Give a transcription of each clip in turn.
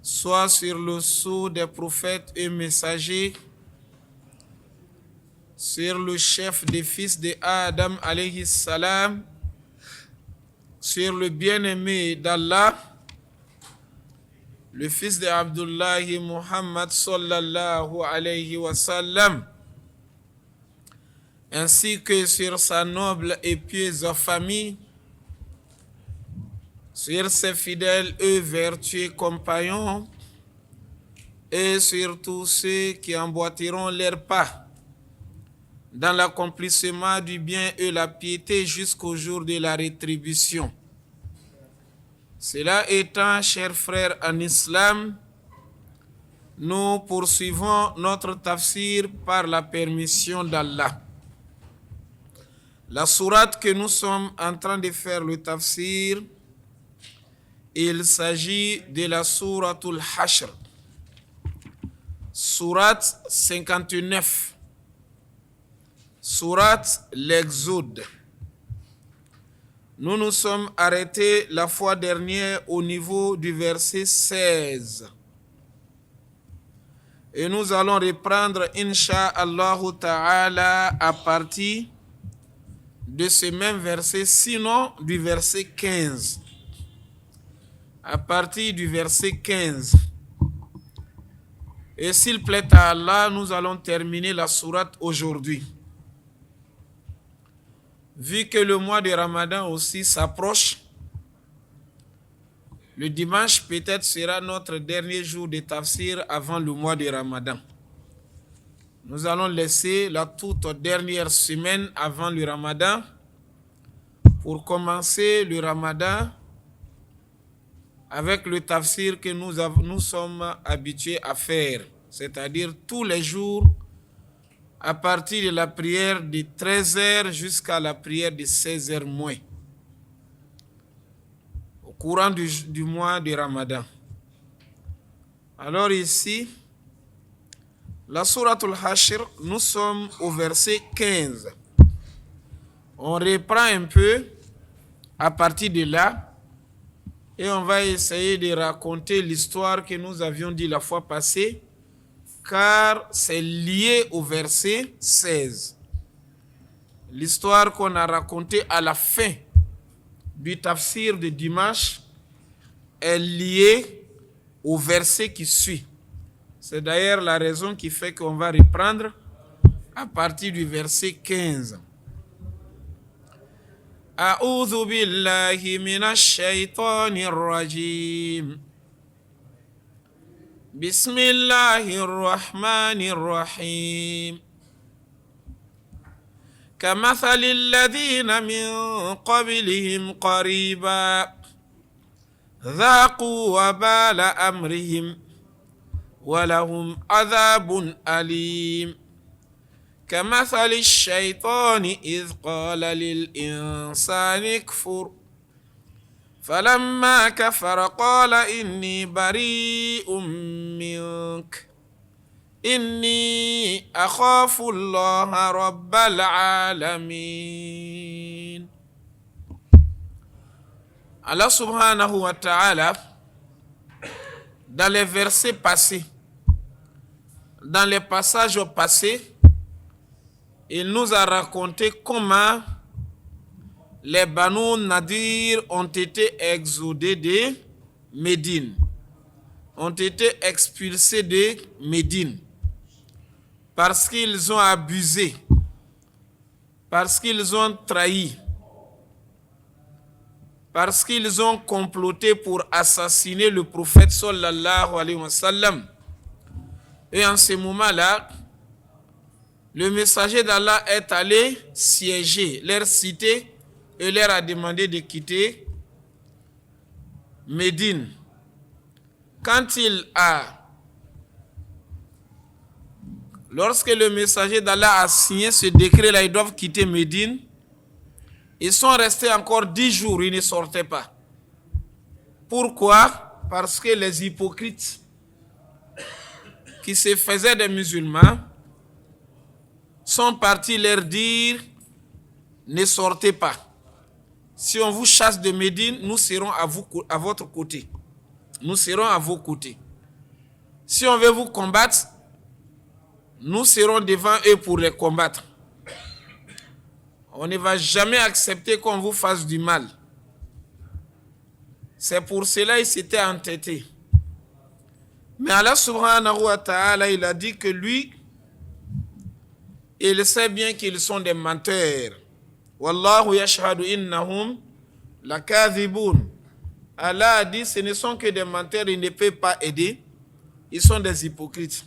soit sur le sceau des prophètes et messagers, sur le chef des fils de Adam alayhi salam, sur le bien-aimé d'Allah, le fils de Abdullah Muhammad sallallahu alayhi wa sallam, ainsi que sur sa noble et pieuse famille, sur ses fidèles et vertueux compagnons, et sur tous ceux qui emboîteront leurs pas dans l'accomplissement du bien et la piété jusqu'au jour de la rétribution. Cela étant, chers frères en islam, nous poursuivons notre tafsir par la permission d'Allah. La sourate que nous sommes en train de faire le tafsir, il s'agit de la souratul Hashr, sourate 59, sourate l'Exode. Nous nous sommes arrêtés la fois dernière au niveau du verset 16. Et nous allons reprendre, Inch'Allah Ta'ala, à partir de ce même verset, sinon du verset 15. À partir du verset 15. Et s'il plaît à Allah, nous allons terminer la sourate aujourd'hui. Vu que le mois de Ramadan aussi s'approche, le dimanche peut-être sera notre dernier jour de tafsir avant le mois de Ramadan. Nous allons laisser la toute dernière semaine avant le Ramadan pour commencer le Ramadan avec le tafsir que nous sommes habitués à faire, c'est-à-dire tous les jours à partir de la prière de 13h jusqu'à la prière de 16h moins, au courant du mois de Ramadan. Alors ici, la souratul Hashr, nous sommes au verset 15. On reprend un peu à partir de là et on va essayer de raconter l'histoire que nous avions dit la fois passée, car c'est lié au verset 16. L'histoire qu'on a racontée à la fin du tafsir de dimanche est liée au verset qui suit. C'est d'ailleurs la raison qui fait qu'on va reprendre à partir du verset 15. A'udhu billahi minash shaitanir rajim. بسم الله الرحمن الرحيم كمثل الذين من قبلهم قريبا ذاقوا وبال أمرهم ولهم عذاب أليم كمثل الشيطان إذ قال للإنسان اكفر فلما كفر قال إني بريء منك إني أخاف الله رب العالمين. Allah subhanahu wa ta'ala, dans les versets passés, dans les passages passés, il nous a raconté comment les Banu Nadir ont été exodés de Médine, ont été expulsés de Médine, parce qu'ils ont abusé, parce qu'ils ont trahi, parce qu'ils ont comploté pour assassiner le prophète sallallahu alayhi wa sallam. Et en ce moment-là, le messager d'Allah est allé siéger leur cité et leur a demandé de quitter Médine. Lorsque le messager d'Allah a signé ce décret-là, ils doivent quitter Médine. Ils sont restés encore 10 jours, ils ne sortaient pas. Pourquoi? Parce que les hypocrites qui se faisaient des musulmans sont partis leur dire: ne sortez pas. Si on vous chasse de Médine, nous serons à votre côté. Nous serons à vos côtés. si on veut vous combattre, nous serons devant eux pour les combattre. On ne va jamais accepter qu'on vous fasse du mal. C'est pour cela qu'il s'était entêté. Mais Allah subhanahu wa ta'ala, il a dit que lui, il sait bien qu'ils sont des menteurs. Wallahu yashhadu innahum lakadhibun. Allah a dit, ce ne sont que des menteurs, ils ne peuvent pas aider. Ils sont des hypocrites.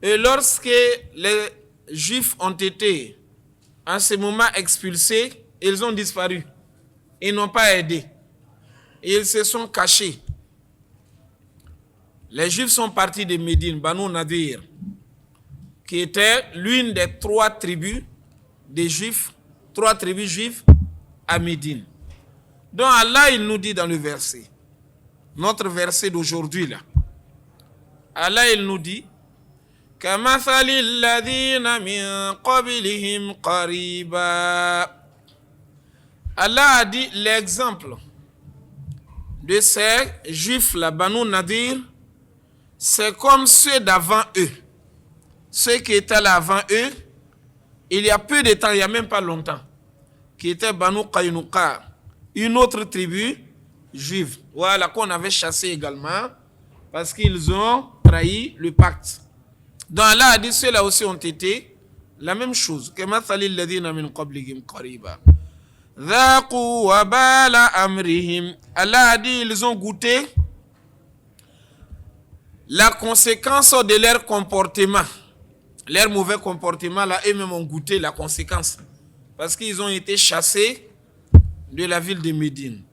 Et lorsque les Juifs ont été en ce moment expulsés, ils ont disparu. Ils n'ont pas aidé. Ils se sont cachés. Les Juifs sont partis de Médine, Banu Nadir, qui était l'une des 3 tribus des Juifs, 3 tribus juives à Médine. Donc Allah, il nous dit dans le verset, notre verset d'aujourd'hui là, Allah, il nous dit, كَمَثَلِ الَّذِينَ مِنْ قَبْلِهِمْ قَرِيبًا. Allah a dit l'exemple de ces Juifs là, Banu Nadir, c'est comme ceux d'avant eux. Ceux qui étaient là avant eux, il y a peu de temps, il n'y a même pas longtemps, qui étaient Banu Qaynuqa, une autre tribu juive, voilà, qu'on avait chassé également, parce qu'ils ont trahi le pacte. Donc Allah a dit, ceux-là aussi ont été la même chose. كَمَثَلِ الَّذِينَ مِنْ قَبْلِهِمْ قَرِيبًا ذَاقُوا وَبَالَ أَمْرِهِمْ. Allah a dit, ils ont goûté la conséquence de leur comportement. Leur mauvais comportement, là, eux-mêmes ont goûté la conséquence. Parce qu'ils ont été chassés de la ville de Médine.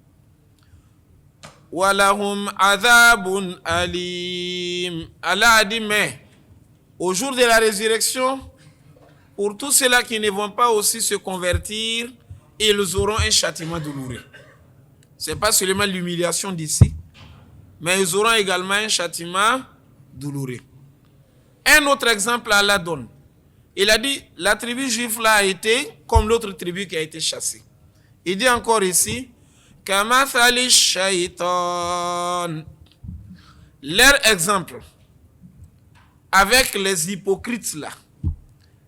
وَلَهُمْ عَذَابٌ أَلِيمٌ. Allah a dit, mais au jour de la résurrection, pour tous ceux-là qui ne vont pas aussi se convertir, ils auront un châtiment douloureux. Ce n'est pas seulement l'humiliation d'ici, mais ils auront également un châtiment douloureux. Un autre exemple, Allah donne. Il a dit, la tribu juive là a été comme l'autre tribu qui a été chassée. Il dit encore ici, كَمَثَلِ الشَّيْطَانِ. Leur exemple, avec les hypocrites là,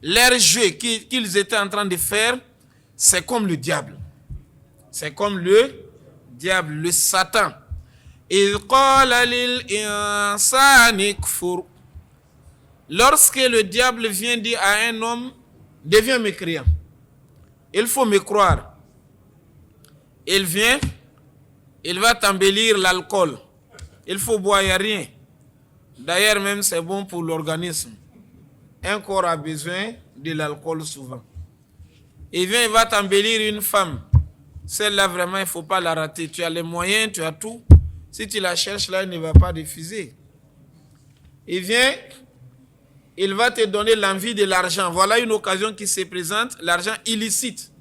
leur jeu qu'ils étaient en train de faire, c'est comme le diable. C'est comme le diable, le Satan. إِذْ قَالَ لِلْإِنسَانِ كْفُرْ. Lorsque le diable vient dire à un homme, deviens mécréant, il faut me croire. Il vient, il va t'embellir l'alcool. Il faut boire, il n'y a rien. D'ailleurs, même c'est bon pour l'organisme. Un corps a besoin de l'alcool souvent. Il vient, il va t'embellir une femme. Celle-là, vraiment, il ne faut pas la rater. Tu as les moyens, tu as tout. Si tu la cherches là, elle ne va pas diffuser. Il vient, il va te donner l'envie de l'argent. Voilà une occasion qui se présente, l'argent illicite.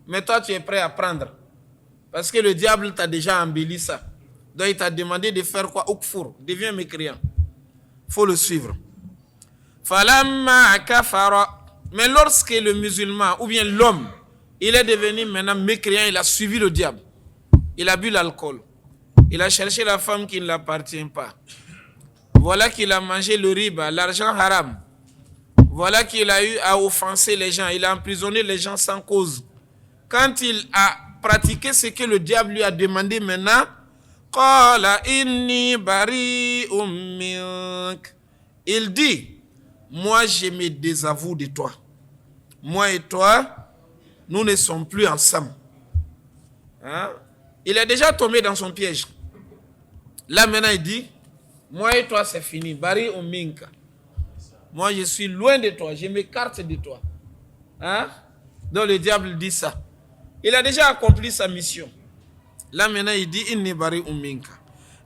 Mais toi, tu es prêt à prendre. Parce que le diable t'a déjà embelli ça. Donc, il t'a demandé de faire quoi? Ukfur, deviens mécréant. Il faut le suivre. Falamma kafara. Mais lorsque le musulman, ou bien l'homme, il est devenu maintenant mécréant, il a suivi le diable. Il a bu l'alcool. Il a cherché la femme qui ne l'appartient pas. Voilà qu'il a mangé le riba, l'argent haram. Voilà qu'il a eu à offenser les gens. Il a emprisonné les gens sans cause. Quand il a pratiqué ce que le diable lui a demandé maintenant, Qala inni bari'un mink. Il dit, moi je me désavoue de toi. Moi et toi, nous ne sommes plus ensemble. Hein? Il est déjà tombé dans son piège. Là maintenant il dit, moi et toi c'est fini. Bari'un mink. Moi je suis loin de toi, je m'écarte de toi. Hein? Donc le diable dit ça. Il a déjà accompli sa mission. Là maintenant il dit inni bari'un minka.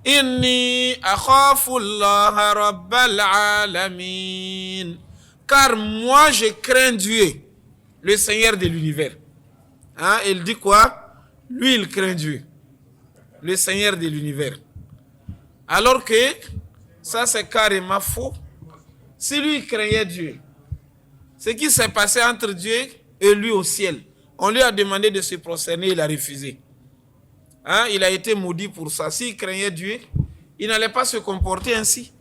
Inni akhafu Allah rabbal alamin. Car moi je crains Dieu, le Seigneur de l'univers. Hein? Il dit quoi? Lui il craint Dieu, le Seigneur de l'univers. Alors que ça c'est carrément faux. Si lui il craignait Dieu, ce qui s'est passé entre Dieu et lui au ciel, on lui a demandé de se prosterner, il a refusé. Hein? Il a été maudit pour ça. S'il craignait Dieu, il n'allait pas se comporter ainsi.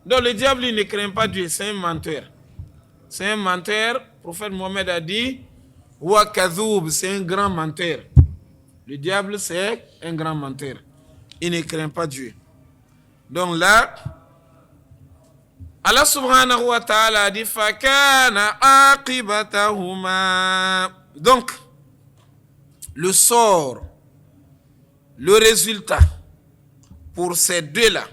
Donc le diable, il ne craint pas Dieu, c'est un menteur. C'est un menteur. Le prophète Mohammed a dit, Wa Kazoub, c'est un grand menteur. Le diable, c'est un grand menteur. Il ne craint pas Dieu. Donc là, Allah subhanahu wa ta'ala a dit, Fakana aqibatahuma. Donc, le sort, le résultat pour ces deux-là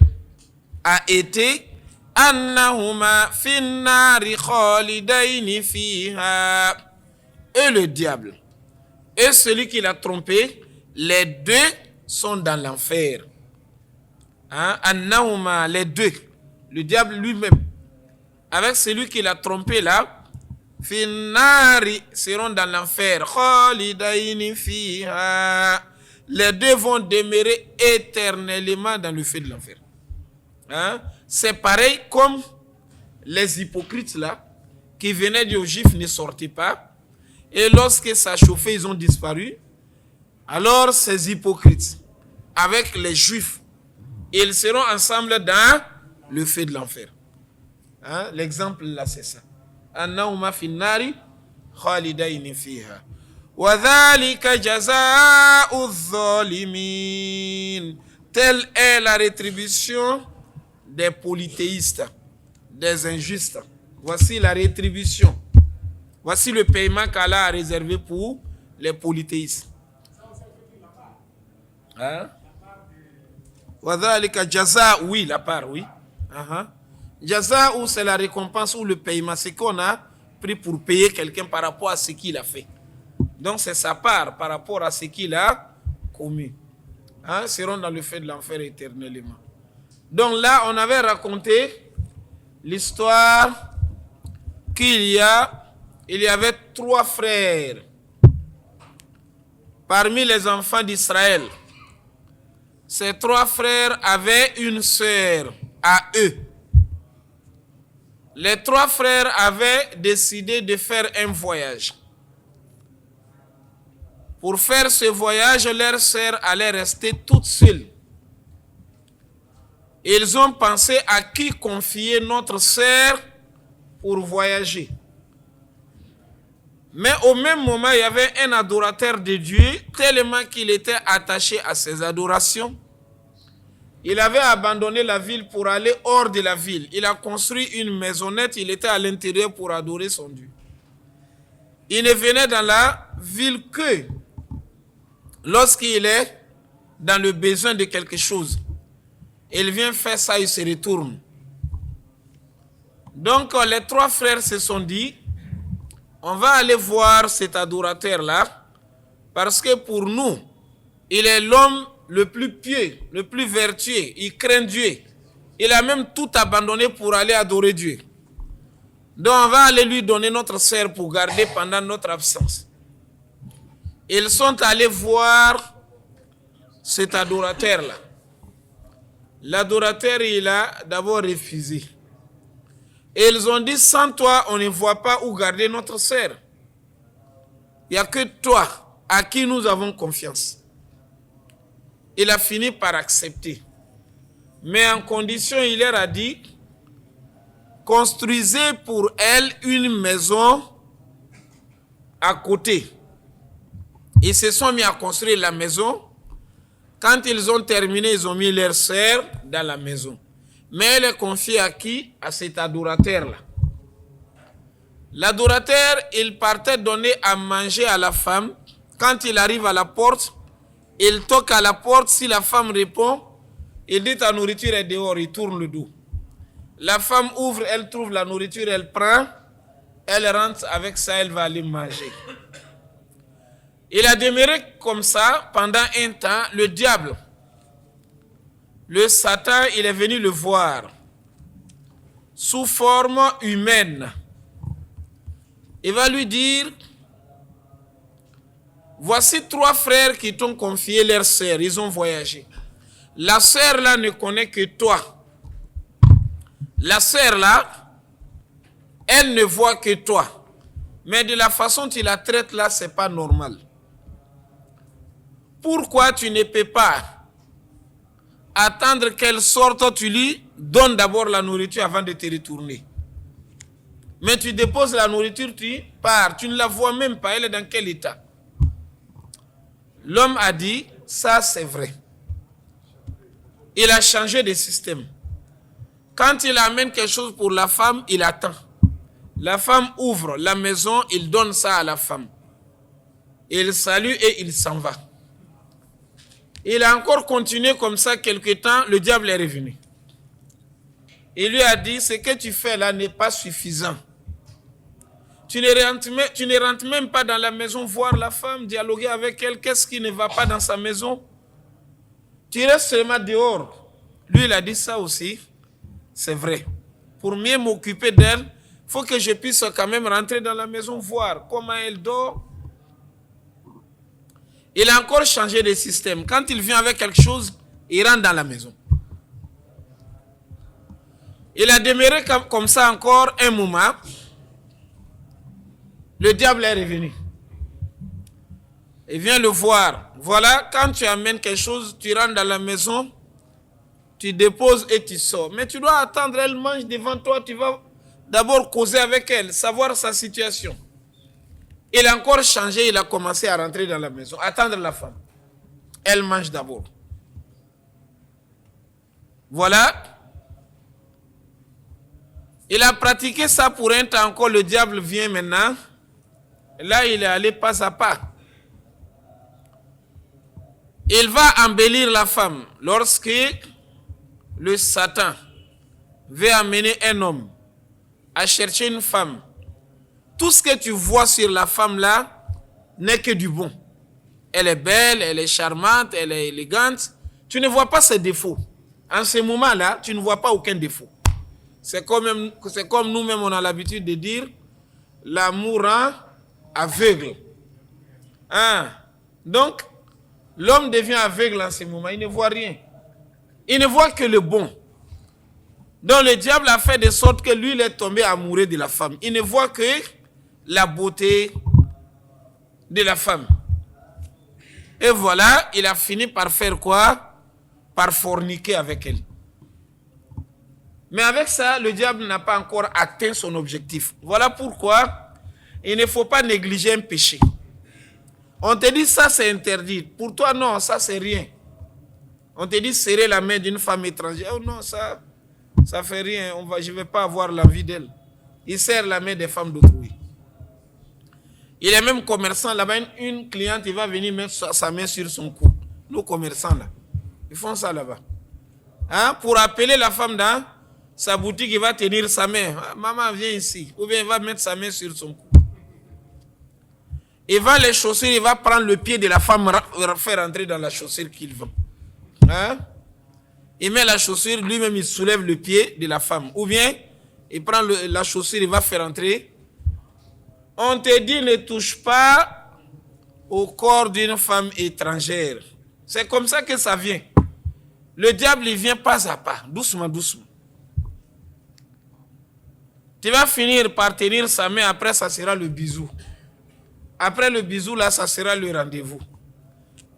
a été annahuma finnari khalidaini fiha. Et le diable et celui qui l'a trompé, les deux sont dans l'enfer. Hein? Annahuma, les deux, le diable lui-même avec celui qui l'a trompé là, finnari, seront dans l'enfer. Khalidaini fiha. Les deux vont demeurer éternellement dans le feu de l'enfer. Hein? C'est pareil comme les hypocrites là, qui venaient dire aux Juifs ne sortez pas. Et lorsque ça chauffait, ils ont disparu. Alors ces hypocrites, avec les Juifs, ils seront ensemble dans le feu de l'enfer. Hein? L'exemple là, c'est ça. Annahuma finnari khalidaini fiha. وَذَلِكَ جَزَاءُ الظَّالِمِينَ. Telle est la rétribution des polythéistes, des injustes. Voici la rétribution. Voici le paiement qu'Allah a réservé pour les polythéistes. Hein? وَذَلِكَ جَزَاءُ, oui, la part, oui. Jaza'u, c'est la récompense ou le paiement. C'est qu'on a pris pour payer quelqu'un par rapport à ce qu'il a fait. Donc c'est sa part par rapport à ce qu'il a commis. Hein, seront dans le feu de l'enfer éternellement. Donc là, on avait raconté l'histoire qu'il y avait 3 frères parmi les enfants d'Israël. Ces 3 frères avaient une sœur à eux. Les 3 frères avaient décidé de faire un voyage. Pour faire ce voyage, leur sœur allait rester toute seule. Ils ont pensé à qui confier notre sœur pour voyager. Mais au même moment, il y avait un adorateur de Dieu, tellement qu'il était attaché à ses adorations. Il avait abandonné la ville pour aller hors de la ville. Il a construit une maisonnette, il était à l'intérieur pour adorer son Dieu. Il ne venait dans la ville que lorsqu'il est dans le besoin de quelque chose. Il vient faire ça, il se retourne. Donc les 3 frères se sont dit, on va aller voir cet adorateur-là, parce que pour nous, il est l'homme le plus pieux, le plus vertueux, il craint Dieu. Il a même tout abandonné pour aller adorer Dieu. Donc on va aller lui donner notre sœur pour garder pendant notre absence. Ils sont allés voir cet adorateur-là. L'adorateur, il a d'abord refusé. Et ils ont dit, sans toi, on ne voit pas où garder notre sœur. Il n'y a que toi à qui nous avons confiance. Il a fini par accepter. Mais en condition, il leur a dit, construisez pour elle une maison à côté. Ils se sont mis à construire la maison. Quand ils ont terminé, ils ont mis leur sœur dans la maison. Mais elle est confiée à qui? À cet adorateur-là. L'adorateur, il partait donner à manger à la femme. Quand il arrive à la porte, il toque à la porte. Si la femme répond, il dit ta nourriture est dehors, il tourne le dos. La femme ouvre, elle trouve la nourriture, elle prend, elle rentre avec ça, elle va aller manger. Il a demeuré comme ça pendant un temps. Le diable, le Satan, il est venu le voir sous forme humaine. Il va lui dire, voici 3 frères qui t'ont confié leur sœur, ils ont voyagé. La sœur là ne connaît que toi. La sœur là, elle ne voit que toi. Mais de la façon dont tu la traites là, c'est pas normal. Pourquoi tu ne peux pas attendre qu'elle sorte, tu lui donnes d'abord la nourriture avant de te retourner. Mais tu déposes la nourriture, tu pars, tu ne la vois même pas, elle est dans quel état? L'homme a dit, ça c'est vrai. Il a changé de système. Quand il amène quelque chose pour la femme, il attend. La femme ouvre la maison, il donne ça à la femme. Il salue et il s'en va. Il a encore continué comme ça quelque temps, le diable est revenu. Il lui a dit, ce que tu fais là n'est pas suffisant. Tu ne rentres même pas dans la maison voir la femme, dialoguer avec elle. Qu'est-ce qui ne va pas dans sa maison? Tu restes seulement dehors. Lui, il a dit ça aussi. C'est vrai. Pour mieux m'occuper d'elle, il faut que je puisse quand même rentrer dans la maison voir comment elle dort. Il a encore changé de système. Quand il vient avec quelque chose, il rentre dans la maison. Il a demeuré comme ça encore un moment. Le diable est revenu. Il vient le voir. Voilà, quand tu amènes quelque chose, tu rentres dans la maison, tu déposes et tu sors. Mais tu dois attendre, elle mange devant toi, tu vas d'abord causer avec elle, savoir sa situation. Il a encore changé, il a commencé à rentrer dans la maison, attendre la femme. Elle mange d'abord. Voilà. Il a pratiqué ça pour un temps encore, le diable vient maintenant. Là, il est allé pas à pas. Il va embellir la femme. Lorsque le Satan veut amener un homme à chercher une femme, tout ce que tu vois sur la femme là n'est que du bon. Elle est belle, elle est charmante, elle est élégante. Tu ne vois pas ses défauts. En ce moment-là, tu ne vois pas aucun défaut. C'est comme nous-mêmes, on a l'habitude de dire, l'amour rend aveugle. Hein? Donc, l'homme devient aveugle en ce moment, il ne voit rien. Il ne voit que le bon. Donc le diable a fait de sorte que lui, il est tombé amoureux de la femme. Il ne voit que la beauté de la femme. Et voilà, il a fini par faire quoi? Par forniquer avec elle. Mais avec ça, le diable n'a pas encore atteint son objectif. Voilà pourquoi il ne faut pas négliger un péché. On te dit ça c'est interdit. Pour toi non, ça c'est rien. On te dit serrer la main d'une femme étrangère. Oh non, ça fait rien. Je ne vais pas avoir l'envie d'elle. Il serre la main des femmes d'autrui. Il est même commerçant là-bas. Une cliente, il va venir mettre sa main sur son cou. Nos commerçants là, ils font ça là-bas. Hein? Pour appeler la femme dans sa boutique, il va tenir sa main. Ah, maman, viens ici. Ou bien il va mettre sa main sur son cou. Il va les chaussures, il va prendre le pied de la femme, faire entrer dans la chaussure qu'il veut. Hein? Il met la chaussure, lui-même il soulève le pied de la femme. Ou bien, il prend la chaussure, il va faire entrer. On te dit, ne touche pas au corps d'une femme étrangère. C'est comme ça que ça vient. Le diable, il vient pas à pas, doucement, doucement. Tu vas finir par tenir sa main, après ça sera le bisou. Après le bisou, là, ça sera le rendez-vous.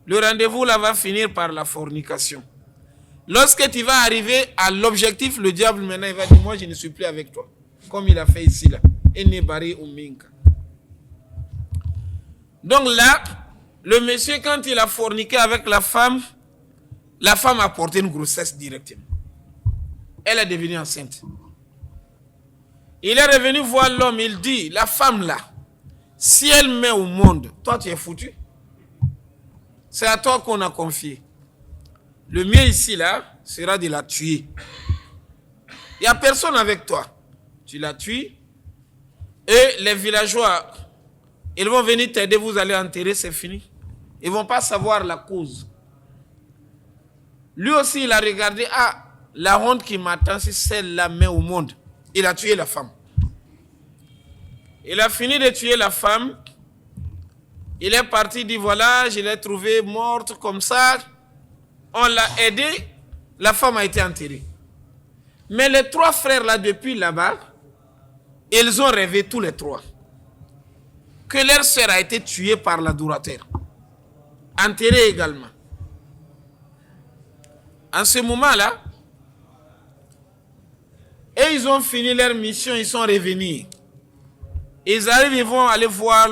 Le rendez-vous, là, va finir par la fornication. Lorsque tu vas arriver à l'objectif, le diable, maintenant, il va dire, moi, je ne suis plus avec toi. Comme il a fait ici, là. Donc là, le monsieur, quand il a forniqué avec la femme a porté une grossesse directement. Elle est devenue enceinte. Il est revenu voir l'homme, il dit, la femme là, si elle met au monde, toi tu es foutu. C'est à toi qu'on a confié. Le mieux ici là, sera de la tuer. Il n'y a personne avec toi. Tu la tues. Et les villageois, ils vont venir t'aider, vous allez enterrer, c'est fini. Ils ne vont pas savoir la cause. Lui aussi, il a regardé, ah, la honte qui m'attend, c'est celle-là met au monde. Il a tué la femme. Il a fini de tuer la femme. Il est parti, il dit, voilà, je l'ai trouvée morte comme ça. On l'a aidé. La femme a été enterrée. Mais les trois frères là, depuis là-bas, ils ont rêvé tous les trois que leur sœur a été tuée par l'adorateur. Enterrée également. En ce moment-là, et ils ont fini leur mission, ils sont revenus. Ils arrivent, ils vont aller voir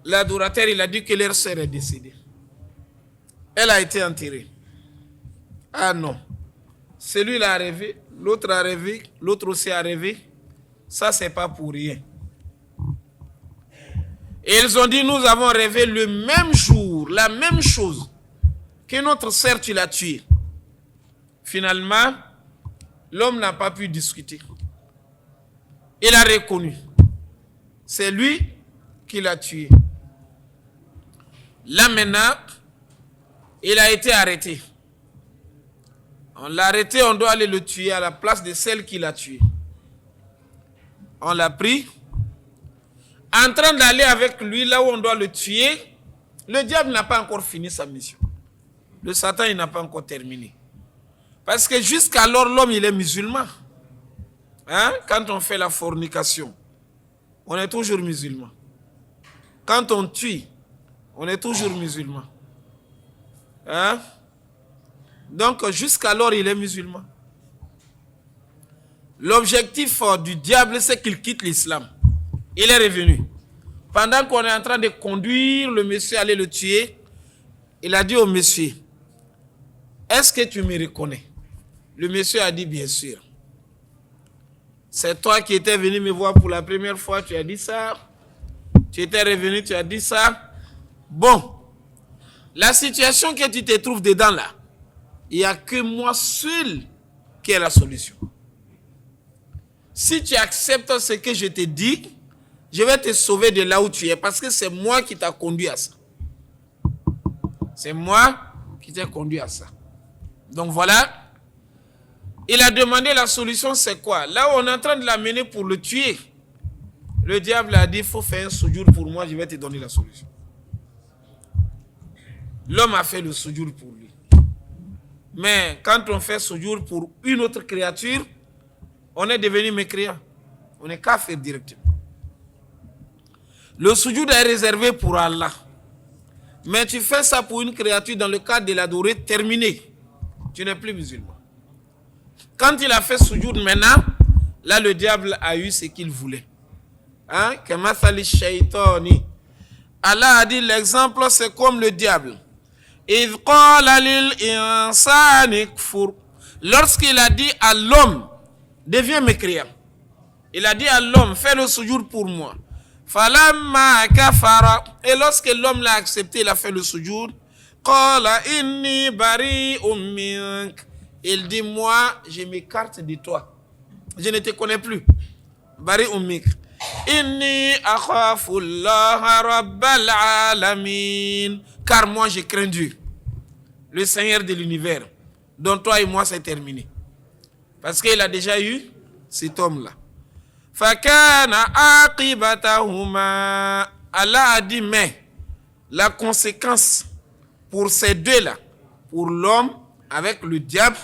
l'adorateur, il a dit que leur sœur est décédée. Elle a été enterrée. Ah non. Celui a rêvé, l'autre a rêvé, l'autre aussi a rêvé. Ça, c'est pas pour rien. Et ils ont dit, nous avons rêvé le même jour, la même chose, que notre sœur, tu l'as tuée. Finalement, l'homme n'a pas pu discuter. Il a reconnu. C'est lui qui l'a tué. Là maintenant, il a été arrêté. On l'a arrêté, on doit aller le tuer à la place de celle qui l'a tué. On l'a pris. En train d'aller avec lui là où on doit le tuer, le diable n'a pas encore fini sa mission. Le Satan, il n'a pas encore terminé. Parce que jusqu'alors, l'homme, il est musulman. Hein? Quand on fait la fornication, on est toujours musulman. Quand on tue, on est toujours musulman. Hein? Donc, jusqu'alors, il est musulman. L'objectif du diable, c'est qu'il quitte l'islam. Il est revenu. Pendant qu'on est en train de conduire le monsieur à aller le tuer, il a dit au monsieur, est-ce que tu me reconnais? Le monsieur a dit, bien sûr. C'est toi qui étais venu me voir pour la première fois, tu as dit ça. Tu étais revenu, tu as dit ça. Bon, la situation que tu te trouves dedans là, il n'y a que moi seul qui ai la solution. Si tu acceptes ce que je te dis, je vais te sauver de là où tu es parce que c'est moi qui t'ai conduit à ça. C'est moi qui t'ai conduit à ça. Donc voilà. Il a demandé la solution, c'est quoi? Là où on est en train de l'amener pour le tuer, le diable a dit, il faut faire un soujoud pour moi, je vais te donner la solution. L'homme a fait le soujoud pour lui. Mais quand on fait soujoud pour une autre créature, on est devenu mécréant. On n'est qu'à faire directement. Le soujoud est réservé pour Allah. Mais tu fais ça pour une créature dans le cadre de l'adorer, terminé. Tu n'es plus musulman. Quand il a fait soujoud maintenant, là le diable a eu ce qu'il voulait. Hein? Allah a dit l'exemple c'est comme le diable. Lorsqu'il a dit à l'homme, deviens mécréant. Il a dit à l'homme, fais le soujoud pour moi. Et lorsque l'homme l'a accepté, il a fait le soujoud. Il dit, moi, je m'écarte de toi. Je ne te connais plus. Bari ummik. Inni akhafullaha rabbal alamin. Car moi, je crains Dieu, le Seigneur de l'univers. dont toi et moi c'est terminé. Parce qu'il a déjà eu cet homme-là. Fakana aqibatahuma. Allah a dit, mais la conséquence pour ces deux-là, pour l'homme avec le diable,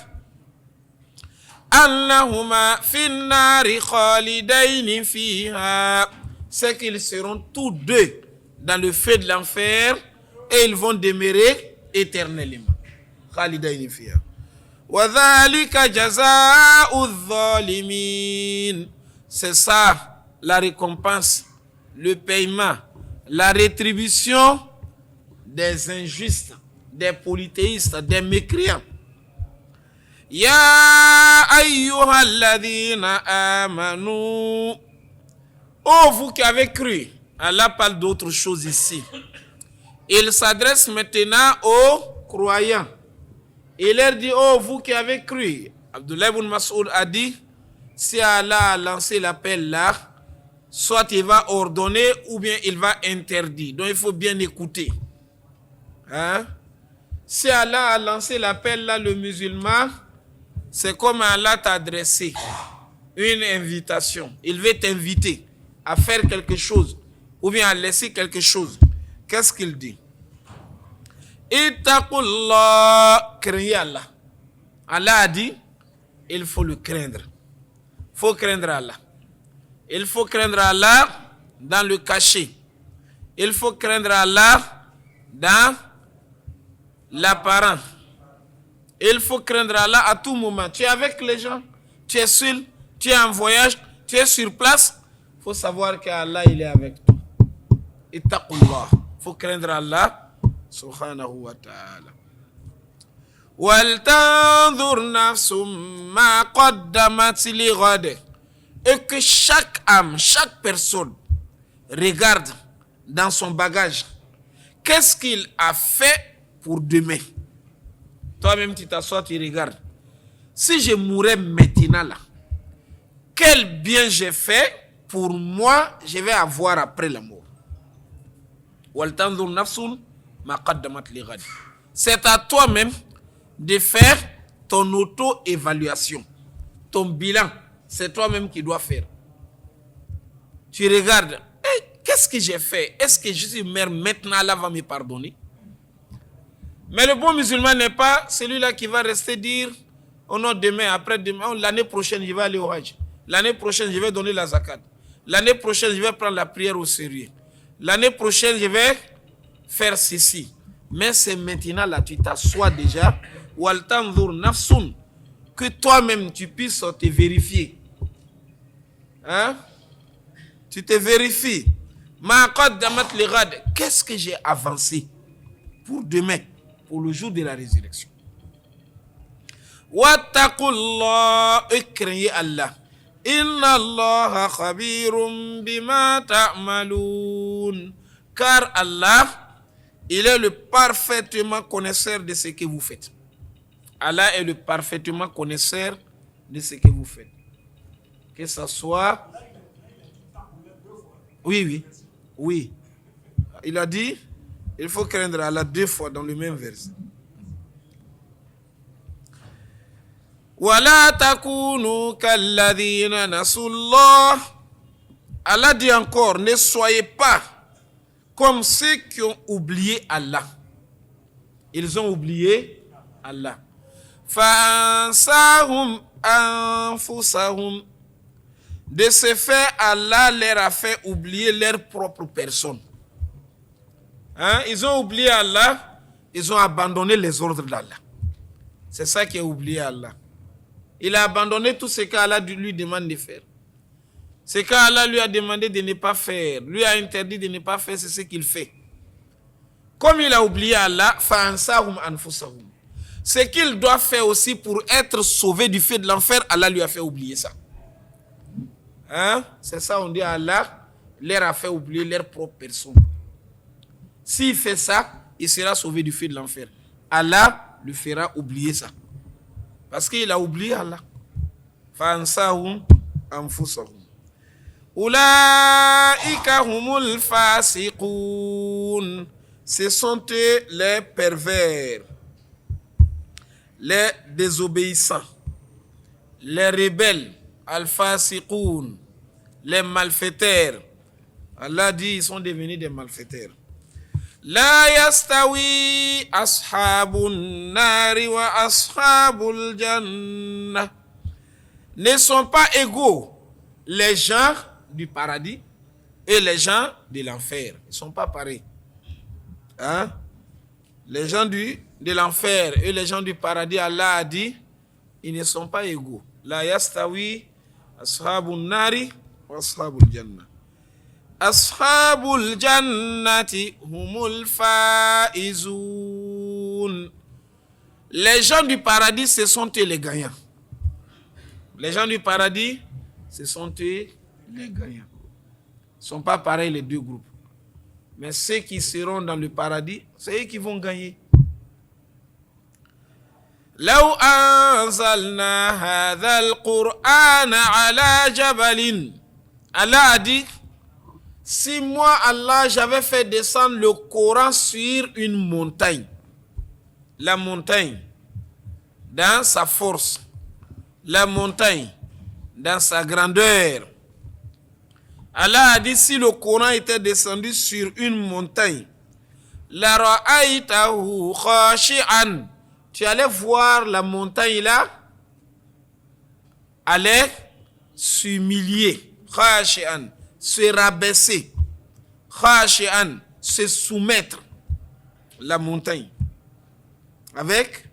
Allahumma finnari khalidaini fiha, c'est qu'ils seront tous deux dans le feu de l'enfer et ils vont demeurer éternellement. Khalidaini fiha. Wa dhalika jazaa'u dhalimin. C'est ça la récompense, le paiement, la rétribution des injustes, des polythéistes, des mécréants. Ya ayyuhalladhina amanu. Oh, vous qui avez cru. Allah parle d'autre chose ici. Il s'adresse maintenant aux croyants. Il leur dit, oh, vous qui avez cru. Abdullah ibn Mas'ud a dit, si Allah a lancé l'appel là, soit il va ordonner ou bien il va interdire. Donc il faut bien écouter. Hein? Si Allah a lancé l'appel là, le musulman, c'est comme Allah t'a adressé une invitation. Il veut t'inviter à faire quelque chose ou bien à laisser quelque chose. Qu'est-ce qu'il dit? Ittaqullah, craignez Allah. Allah a dit, il faut le craindre. Il faut craindre Allah. Il faut craindre Allah dans le cachet. Il faut craindre Allah dans l'apparent. Et il faut craindre Allah à tout moment. Tu es avec les gens, tu es seul, tu es en voyage, tu es sur place. Il faut savoir qu'Allah, il est avec toi. Ittaqullah. Il faut craindre Allah, subhanahu wa ta'ala. وَلْتَنْظُرْ نَفْسٌ مَا قَدَّمَتْ لِغَدٍ. Et que chaque âme, chaque personne regarde dans son bagage qu'est-ce qu'il a fait pour demain. Toi-même, tu t'assois, tu regardes. Si je mourais maintenant là, quel bien j'ai fait pour moi, je vais avoir après la mort. وَلْتَنْظُرْ نَفْسٌ مَا قَدَّمَتْ لِغَدٍ. C'est à toi-même de faire ton auto-évaluation, ton bilan. C'est toi-même qui dois faire. Tu regardes, qu'est-ce que j'ai fait? Est-ce que Jésus mère maintenant, Allah va me pardonner? Mais le bon musulman n'est pas celui-là qui va rester dire, oh non, demain, après-demain, l'année prochaine, je vais aller au Hajj. L'année prochaine, je vais donner la zakat. L'année prochaine, je vais prendre la prière au sérieux. L'année prochaine, je vais faire ceci. Mais c'est maintenant là, tu t'assois déjà. Waltanzur nafsun. Que toi-même, tu puisses te vérifier. Hein? Tu te vérifies. Qu'est-ce que j'ai avancé pour demain, pour le jour de la résurrection? Wattaqullah, et craignez Allah. Inna Allah khabirum bima ta'malun. Car Allah, il est le parfaitement connaisseur de ce que vous faites. Allah est le parfaitement connaisseur de ce que vous faites. Que ce soit... Oui. Il a dit, il faut craindre Allah 2 fois dans le même verset. Wala takunu kalladhina nasullah. Allah dit encore, ne soyez pas comme ceux qui ont oublié Allah. Ils ont oublié Allah. Fa'ansahum anfusahum. De ce fait, Allah leur a fait oublier leur propre personne. Hein? Ils ont oublié Allah, ils ont abandonné les ordres d'Allah. C'est ça qui a oublié Allah. Il a abandonné tout ce qu'Allah lui demande de faire. Ce qu'Allah lui a demandé de ne pas faire, lui a interdit de ne pas faire, c'est ce qu'il fait. Comme il a oublié Allah, fa'ansahum anfusahum. Ce qu'il doit faire aussi pour être sauvé du feu de l'enfer, Allah lui a fait oublier ça. Hein? C'est ça, on dit Allah leur a fait oublier leur propre personne. S'il fait ça, il sera sauvé du feu de l'enfer. Allah lui fera oublier ça. Parce qu'il a oublié Allah. Fa'ansahum anfusahum. Ulaika humul fasiqun. Ce sont les pervers, les désobéissants, les rebelles, al-fasiqun, les malfaiteurs. Allah dit, ils sont devenus des malfaiteurs. La yastawi ashabun nari wa ashabul jannah. Ne sont pas égaux les gens du paradis et les gens de l'enfer. Ils ne sont pas pareils. Hein? Les gens de l'enfer et les gens du paradis, Allah a dit, ils ne sont pas égaux. La yastawi ashabun nari wa ashabul jannah. Ashabul jannati humul faizun. Les gens du paradis, ce sont eux les gagnants. Les gens du paradis, ce sont eux les gagnants. Ce ne sont pas pareils les deux groupes. Mais ceux qui seront dans le paradis, c'est eux qui vont gagner. لو أنزلنا هذا القرآن على جبل. Allah a dit, si moi, Allah, j'avais fait descendre le Coran sur une montagne, la montagne, dans sa force, la montagne, dans sa grandeur. Allah a dit, si le Coran était descendu sur une montagne, la ra'aytahu khashi'an. Tu allais voir la montagne là, allait s'humilier, khashi'an, se rabaisser, khashi'an, se soumettre, la montagne, avec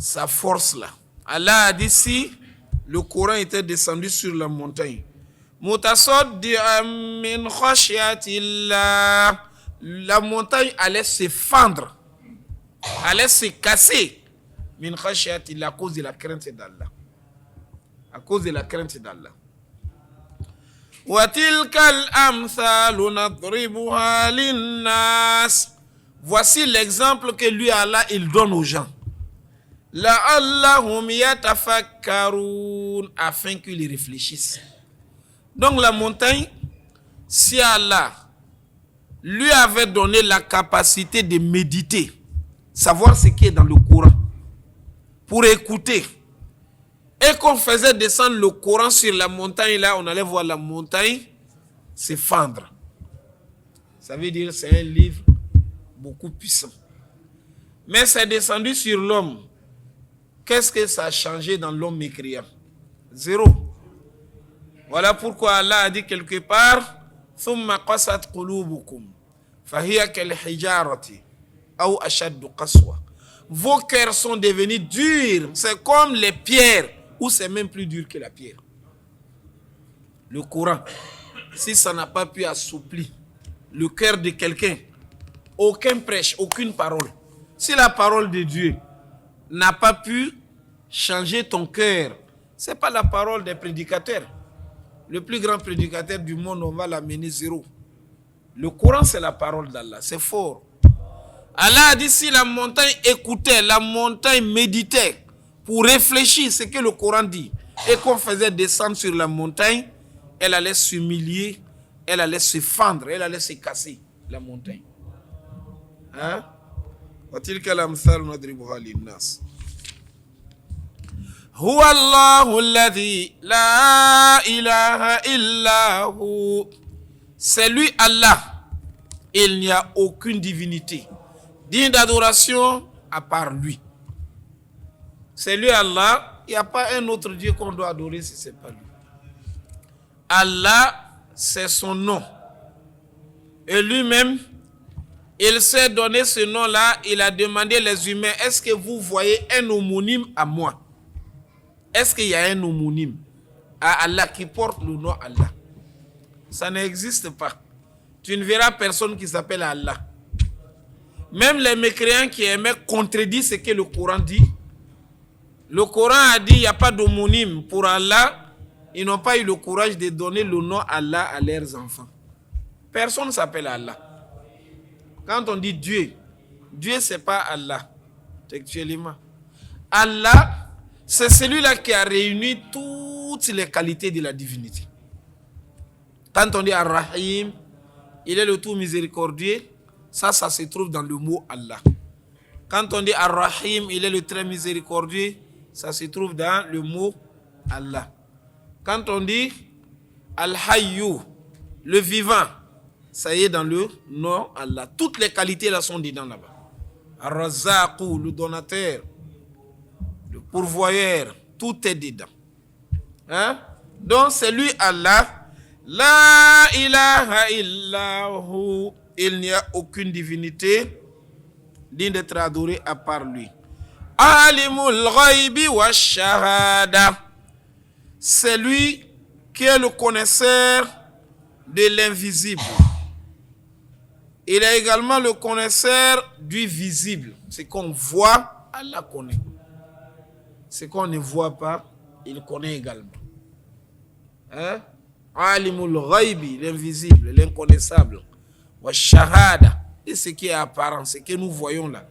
sa force là. Allah a dit si le Coran était descendu sur la montagne. Min khashyatillah. La montagne allait se fendre, allait se casser. Min khashyatillah, à cause de la crainte d'Allah. À cause de la crainte d'Allah. Voici l'exemple que lui, Allah, il donne aux gens. Afin qu'ils réfléchissent. Donc la montagne, si Allah lui avait donné la capacité de méditer, savoir ce qui est dans le Coran, pour écouter, et qu'on faisait descendre le Coran sur la montagne, là, on allait voir la montagne se fendre. Ça veut dire que c'est un livre beaucoup puissant. Mais c'est descendu sur l'homme. Qu'est-ce que ça a changé dans l'homme mécréant? Zéro. Voilà pourquoi Allah a dit quelque part ثُمَّ قَسَتْ قُلُوبُكُمْ فَهِيَ كَالْحِجَارَةِ أَوْ أَشَدُّ قَسْوَةً. Vos cœurs sont devenus durs. C'est comme les pierres. Ou c'est même plus dur que la pierre. Le Coran, si ça n'a pas pu assouplir le cœur de quelqu'un, aucun prêche, aucune parole. Si la parole de Dieu n'a pas pu changer ton cœur, ce n'est pas la parole des prédicateurs. Le plus grand prédicateur du monde, on va l'amener zéro. Le Coran, c'est la parole d'Allah. C'est fort. Allah a dit si la montagne écoutait, la montagne méditait pour réfléchir ce que le Coran dit et qu'on faisait descendre sur la montagne, elle allait s'humilier, elle allait se fendre, elle allait se casser, la montagne. Hein? وَتِلْكَ الْأَمْثَالُ نَضْرِبُهَا لِلنَّاسِ هُوَ اللَّهُ الَّذِي لَا إِلَهَ إِلَّا هُوَ. C'est lui Allah. Il n'y a aucune divinité digne d'adoration à part lui. C'est lui Allah. Il n'y a pas un autre Dieu qu'on doit adorer si ce n'est pas lui. Allah, c'est son nom. Et lui-même, il s'est donné ce nom-là. Il a demandé les humains, est-ce que vous voyez un homonyme à moi? Est-ce qu'il y a un homonyme à Allah qui porte le nom Allah? Ça n'existe pas. Tu ne verras personne qui s'appelle Allah. Même les mécréants qui aimaient contredire ce que le Coran dit. Le Coran a dit qu'il n'y a pas d'homonyme pour Allah. Ils n'ont pas eu le courage de donner le nom Allah à leurs enfants. Personne ne s'appelle Allah. Quand on dit Dieu, Dieu c'est pas Allah, textuellement. Allah, c'est celui-là qui a réuni toutes les qualités de la divinité. Quand on dit Ar-Rahim, il est le tout miséricordieux, ça se trouve dans le mot Allah. Quand on dit Ar-Rahim, il est le très miséricordieux, ça se trouve dans le mot Allah. Quand on dit Al-Hayyu, le vivant, ça y est dans le nom Allah. Toutes les qualités là sont dedans là-bas. Ar-Razzaqu, le donateur, le pourvoyeur, tout est dedans. Hein? Donc c'est lui Allah. La ilaha illahu. Il n'y a aucune divinité digne d'être adorée à part lui. Alimul ghaibi wa shahada. C'est lui qui est le connaisseur de l'invisible. Il est également le connaisseur du visible. Ce qu'on voit, Allah connaît. Ce qu'on ne voit pas, il connaît également. Hein? Alimul ghaibi, l'invisible, l'inconnaissable. Wa shahada, et ce qui est apparent, ce que nous voyons là.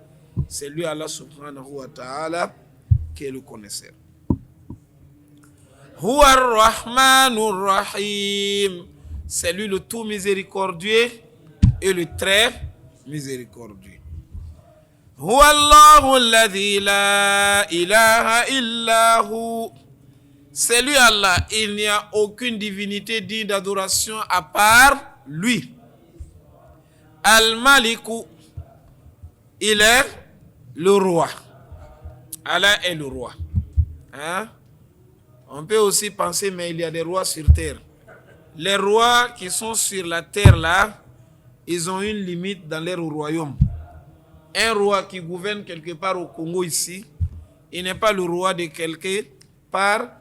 C'est lui, Allah subhanahu wa ta'ala, qui est le connaisseur. Huwa ar-Rahmanur Rahim. C'est lui le tout miséricordieux et le très miséricordieux. Huwa Allahu alladhi la ilaha illa hu. C'est lui Allah. Il n'y a aucune divinité digne d'adoration à part lui. Al-Maliku. Il est le roi. Allah est le roi. Hein? On peut aussi penser, mais il y a des rois sur terre. Les rois qui sont sur la terre là, ils ont une limite dans leur royaume. Un roi qui gouverne quelque part au Congo ici, il n'est pas le roi de quelque part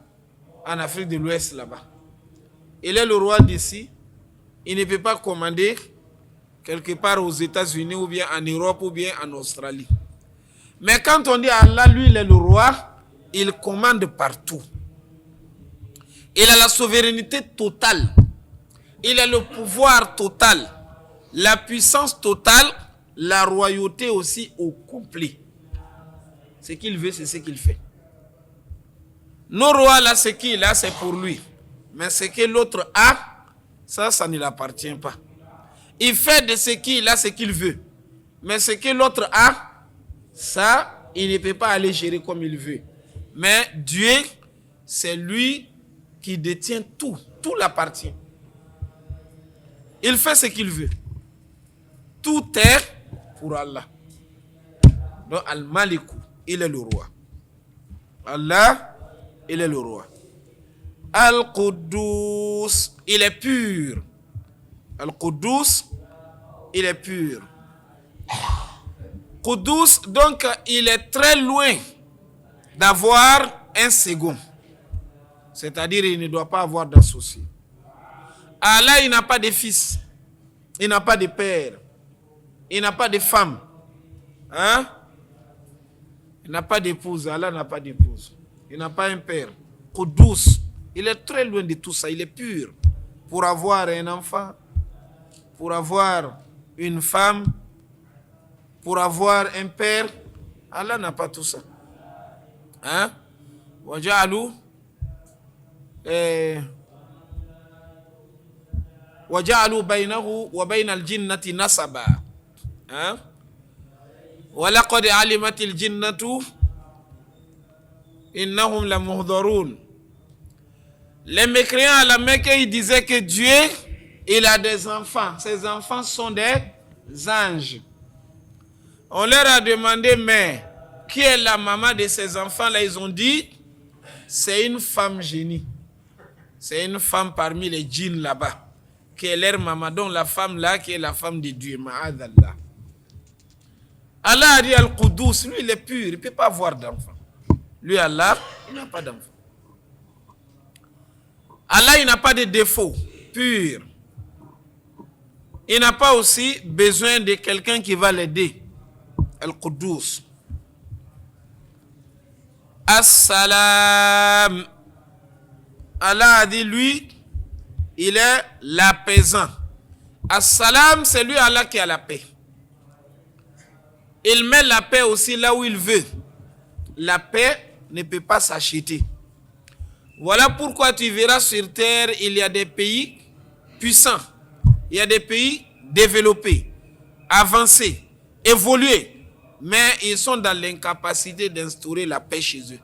en Afrique de l'Ouest là-bas. Il est le roi d'ici. Il ne peut pas commander quelque part aux États-Unis ou bien en Europe ou bien en Australie. Mais quand on dit Allah, lui, il est le roi, il commande partout. Il a la souveraineté totale. Il a le pouvoir total, la puissance totale, la royauté aussi au complet. Ce qu'il veut, c'est ce qu'il fait. Nos rois, là, ce qu'il a, c'est pour lui. Mais ce que l'autre a, ça ne l'appartient pas. Il fait de ce qu'il a ce qu'il veut. Mais ce que l'autre a, ça, il ne peut pas aller gérer comme il veut. Mais Dieu, c'est lui qui détient tout. Tout l'appartient. Il fait ce qu'il veut. Tout est pour Allah. Donc, Al-Malikou, il est le roi. Allah, il est le roi. Al-Quddus, il est pur. Al-Quddus, il est pur. Quddus, donc, il est très loin d'avoir un second. C'est-à-dire, il ne doit pas avoir d'associé. Allah, il n'a pas de fils. Il n'a pas de père. Il n'a pas de femme. Hein? Il n'a pas d'épouse. Allah n'a pas d'épouse. Il n'a pas un père. Quddus, il est très loin de tout ça. Il est pur. Pour avoir un enfant, pour avoir une femme, pour avoir un père, Allah n'a pas tout ça. Hein? Waja'alu وجعلوا بينه وبين الجنة نسبا ولقد علمت الجنة إنهم لمحضرون. Les mécréants à la Mecque, ils disaient que Dieu, il a des enfants. Ces enfants sont des anges. On leur a demandé, mais qui est la maman de ces enfants-là? Ils ont dit, c'est une femme génie. C'est une femme parmi les djinns là-bas. Qui est leur maman, donc la femme là, qui est la femme de Dieu, Ma'adallah. Allah a dit Al-Quddus, lui il est pur, il ne peut pas avoir d'enfant. Lui Allah, il n'a pas d'enfant. Allah, il n'a pas de défaut, pur. Il n'a pas aussi besoin de quelqu'un qui va l'aider. Al-Quddus. As-Salam. Allah a dit lui, il est l'apaisant. As-Salam, c'est lui Allah qui a la paix. Il met la paix aussi là où il veut. La paix ne peut pas s'acheter. Voilà pourquoi tu verras sur terre, il y a des pays puissants. Il y a des pays développés, avancés, évolués. Mais ils sont dans l'incapacité d'instaurer la paix chez eux.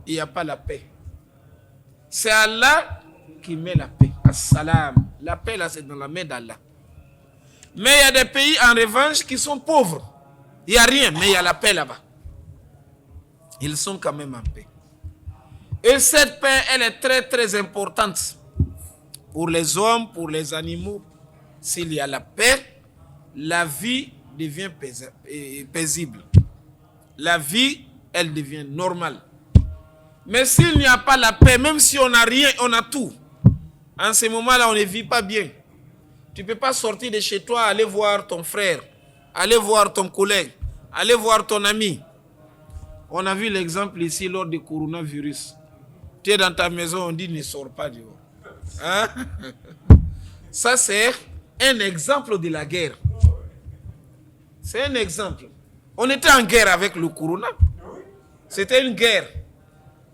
Il n'y a pas la paix. C'est Allah qui met la paix. As-Salam. La paix là, c'est dans la main d'Allah. Mais il y a des pays en revanche qui sont pauvres. Il n'y a rien, mais il y a la paix là-bas. Ils sont quand même en paix. Et cette paix, elle est très très importante pour les hommes, pour les animaux. S'il y a la paix, la vie devient paisible. La vie, elle devient normale. Mais s'il n'y a pas la paix, même si on n'a rien, on a tout. En ce moment-là, on ne vit pas bien. Tu ne peux pas sortir de chez toi, aller voir ton frère, aller voir ton collègue, aller voir ton ami. On a vu l'exemple ici lors du coronavirus. Tu es dans ta maison, on dit ne sors pas dehors. Hein? Ça, c'est un exemple de la guerre. C'est un exemple. On était en guerre avec le corona. C'était une guerre.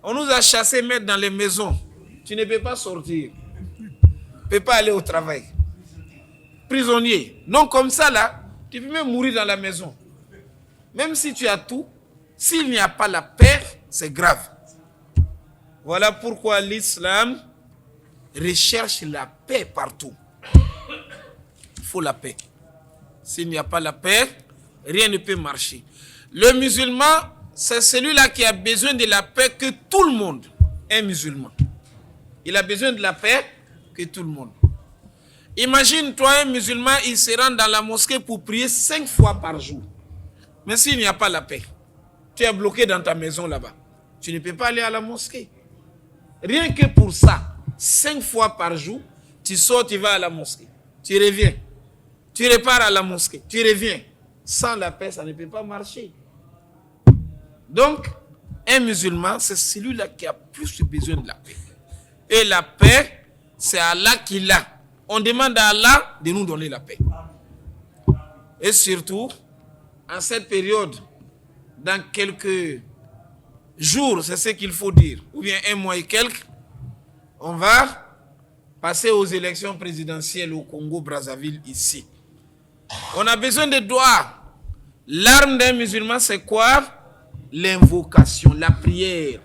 On nous a chassés, mettre dans les maisons. Tu ne peux pas sortir. Tu ne peux pas aller au travail. Prisonnier. Non, comme ça, là, tu peux même mourir dans la maison. Même si tu as tout, s'il n'y a pas la paix, c'est grave. Voilà pourquoi l'islam recherche la paix partout. Il faut la paix. S'il n'y a pas la paix, rien ne peut marcher. Le musulman, c'est celui-là qui a besoin de la paix que tout le monde est musulman. Il a besoin de la paix que tout le monde. Imagine-toi un musulman, il se rend dans la mosquée pour prier 5 fois par jour. Mais s'il n'y a pas la paix, tu es bloqué dans ta maison là-bas. Tu ne peux pas aller à la mosquée. Rien que pour ça, 5 fois par jour, tu sors, tu vas à la mosquée. Tu reviens. Tu repars à la mosquée. Tu reviens. Sans la paix, ça ne peut pas marcher. Donc, un musulman, c'est celui-là qui a plus besoin de la paix. Et la paix, c'est Allah qui l'a. On demande à Allah de nous donner la paix. Et surtout, en cette période, dans quelques jours, c'est ce qu'il faut dire, ou bien 1 mois et quelques, on va passer aux élections présidentielles au Congo-Brazzaville ici. On a besoin de doigts. L'arme d'un musulman, c'est quoi? L'invocation, la prière.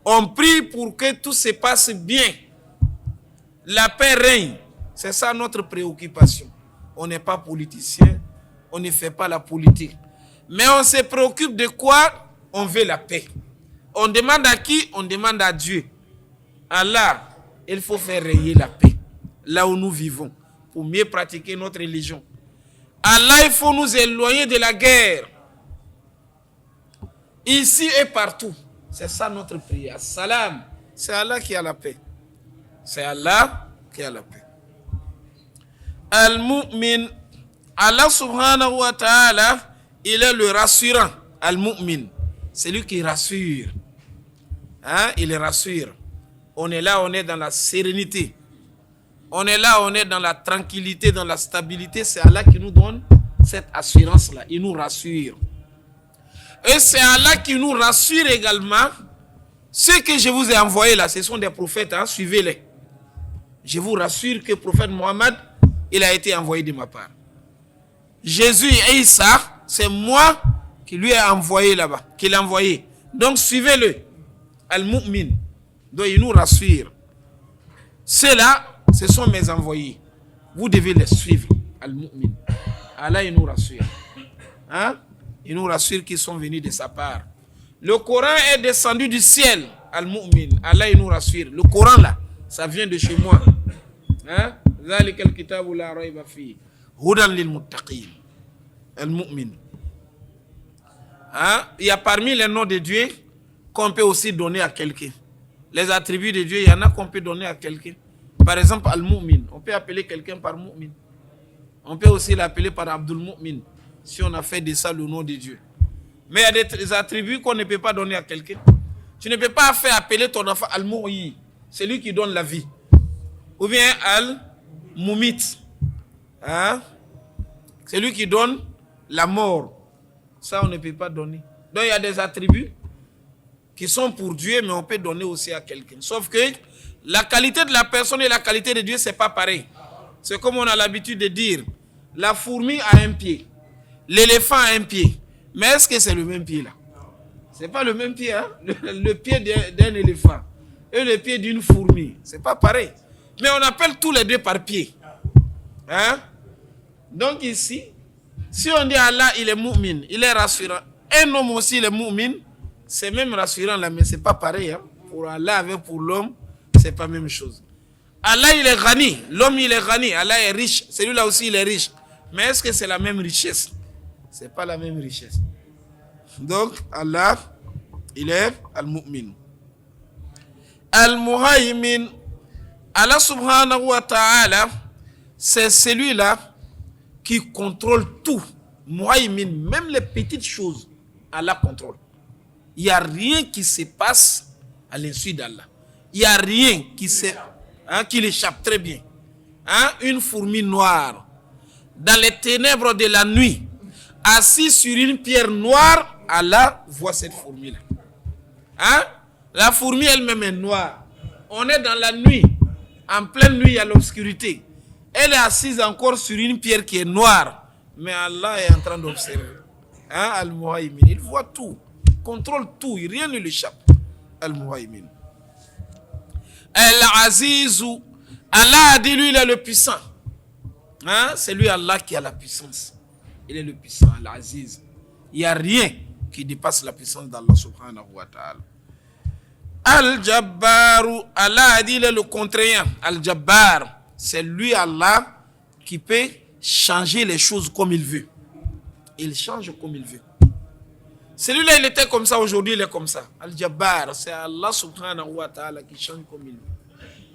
On prie pour que tout se passe bien. La paix règne. C'est ça notre préoccupation. On n'est pas politicien, on ne fait pas la politique. Mais on se préoccupe de quoi? On veut la paix. On demande à qui? On demande à Dieu. Allah, il faut faire régner la paix là où nous vivons pour mieux pratiquer notre religion. Allah, il faut nous éloigner de la guerre. Ici et partout. C'est ça notre prière. Salam. C'est Allah qui a la paix. C'est Allah qui a la paix. Al-Mu'min. Allah subhanahu wa ta'ala, il est le rassurant. Al-Mu'min. C'est lui qui rassure. Hein? Il rassure. On est là, on est dans la sérénité. On est là, on est dans la tranquillité, dans la stabilité. C'est Allah qui nous donne cette assurance-là. Il nous rassure. Et c'est Allah qui nous rassure également. Ce que je vous ai envoyé là, ce sont des prophètes, hein, suivez-les. Je vous rassure que le prophète Mohammed, il a été envoyé de ma part. Jésus et Issa, c'est moi qui lui ai envoyé là-bas, qui l'a envoyé. Donc suivez-le. Al-Mu'min. Donc il nous rassure. Ceux-là, ce sont mes envoyés. Vous devez les suivre. Al-Mu'min. Allah, il nous rassure. Hein? Il nous rassure qu'ils sont venus de sa part. Le Coran est descendu du ciel. Al-Mu'min. Allah, il nous rassure. Le Coran là, ça vient de chez moi. Hein? ذلك الكتاب لا ريب فيه هدى للمتقين. Al-Mu'min. Hein? Il y a parmi les noms de Dieu qu'on peut aussi donner à quelqu'un. Les attributs de Dieu, il y en a qu'on peut donner à quelqu'un. Par exemple, Al-Mu'min. On peut appeler quelqu'un par Mu'min. On peut aussi l'appeler par Abdul Mu'min, si on a fait de ça le nom de Dieu. Mais il y a des attributs qu'on ne peut pas donner à quelqu'un. Tu ne peux pas faire appeler ton enfant Al-Mu'yi, celui qui donne la vie. Ou bien Al-Mumit, hein? Celui qui donne la mort. Ça, on ne peut pas donner. Donc, il y a des attributs qui sont pour Dieu, mais on peut donner aussi à quelqu'un. Sauf que la qualité de la personne et la qualité de Dieu, ce n'est pas pareil. C'est comme on a l'habitude de dire, la fourmi a un pied, l'éléphant a un pied. Mais est-ce que c'est le même pied là? Ce n'est pas le même pied, hein? Le pied d'un éléphant et le pied d'une fourmi. Ce n'est pas pareil. Mais on appelle tous les deux par pied. Hein? Donc ici, si on dit Allah, il est mu'min, il est rassurant. Un homme aussi, il est mu'min, c'est même rassurant là, mais ce n'est pas pareil. Hein? Pour Allah avec pour l'homme, ce n'est pas la même chose. Allah, il est ghani. L'homme, il est ghani. Allah est riche. Celui-là aussi, il est riche. Mais est-ce que c'est la même richesse? Ce n'est pas la même richesse. Donc, Allah, il est Al-Mu'min. Al-Muhaymin. Allah subhanahu wa ta'ala, c'est celui-là qui contrôle tout. Muhaymin, même les petites choses, Allah contrôle. Il n'y a rien qui se passe à l'insu d'Allah. Il n'y a rien qui l'échappe très bien. Hein? Une fourmi noire, dans les ténèbres de la nuit, assise sur une pierre noire, Allah voit cette fourmi-là. Hein? La fourmi elle-même est noire. On est dans la nuit. En pleine nuit, il y a l'obscurité. Elle est assise encore sur une pierre qui est noire. Mais Allah est en train d'observer. Hein? Al-Muhaymin, il voit tout. Il contrôle tout. Rien ne l'échappe. Al-Muhaymin. Al-Azizou. Allah a dit, lui, il est le puissant. Hein? C'est lui, Allah, qui a la puissance. Il est le puissant, Al-Aziz. Il n'y a rien qui dépasse la puissance d'Allah subhanahu wa ta'ala. Al-Jabbaru, Allah a dit, il est le contraignant. Al-Jabbar, c'est lui, Allah, qui peut changer les choses comme il veut. Il change comme il veut. Celui-là, il était comme ça, aujourd'hui, il est comme ça. Al-Jabbar, c'est Allah subhanahu wa ta'ala qui change comme il veut.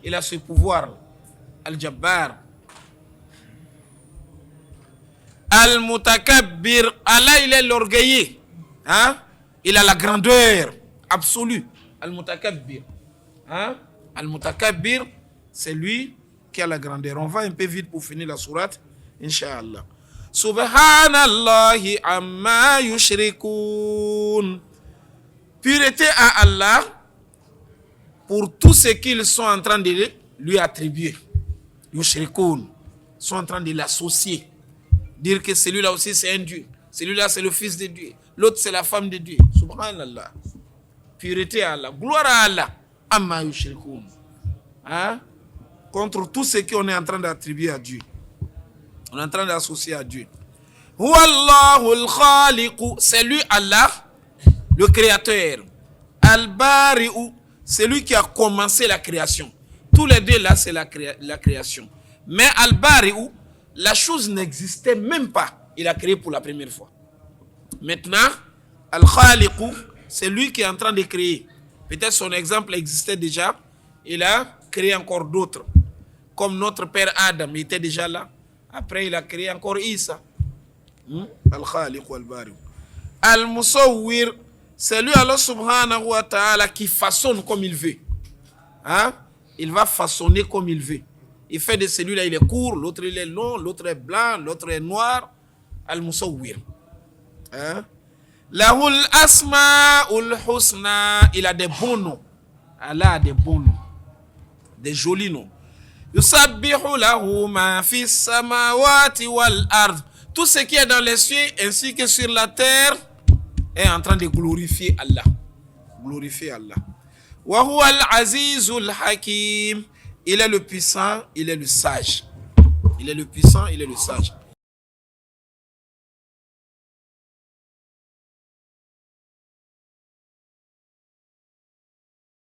Il a ce pouvoir. Al-Jabbar. Al-Mutakabbir, Allah, il est l'orgueilleux. Hein? Il a la grandeur absolue. Al-Mutakabbir. Hein? Al-Mutakabbir, c'est lui qui a la grandeur. On va un peu vite pour finir la sourate, Inch'Allah. Subhanallahi amma yushrikun. Pureté à Allah pour tout ce qu'ils sont en train de lui attribuer. Yushrikun. Ils sont en train de l'associer. Dire que celui-là aussi c'est un Dieu. Celui-là c'est le fils de Dieu. L'autre c'est la femme de Dieu. Subhanallah. Pureté à Allah. Gloire à Allah. Amma yushrikun. Hein? Contre tout ce qu'on est en train d'attribuer à Dieu. On est en train d'associer à Dieu. Huwallahul khaliqu, c'est lui Allah, le créateur. Al-Bari'u, c'est lui qui a commencé la création. Tous les deux là, c'est la création. Mais Al-Bari'u, la chose n'existait même pas. Il a créé pour la première fois. Maintenant, Al-Khaliqu, c'est lui qui est en train de créer. Peut-être son exemple existait déjà. Il a créé encore d'autres. Comme notre père Adam, il était déjà là. Après, il a créé encore Isa. Al-Khaliq wal-Bari. Al-Musawwir, c'est lui Allah subhanahu wa ta'ala qui façonne comme il veut. Hein? Il va façonner comme il veut. Il fait de celui-là, il est court, l'autre il est long, l'autre est blanc, l'autre est noir. Al-Musawwir. Hein? Lahul asma'ul husna. Il a des bons noms. Allah a des bons noms. Des jolis noms. Yusabbihu lahu ma fis samawati wal ard. Tout ce qui est dans les cieux ainsi que sur la terre est en train de glorifier Allah. Glorifier Allah. Wa huwa al-azizul hakim. Il est le puissant, il est le sage. Il est le puissant, il est le sage.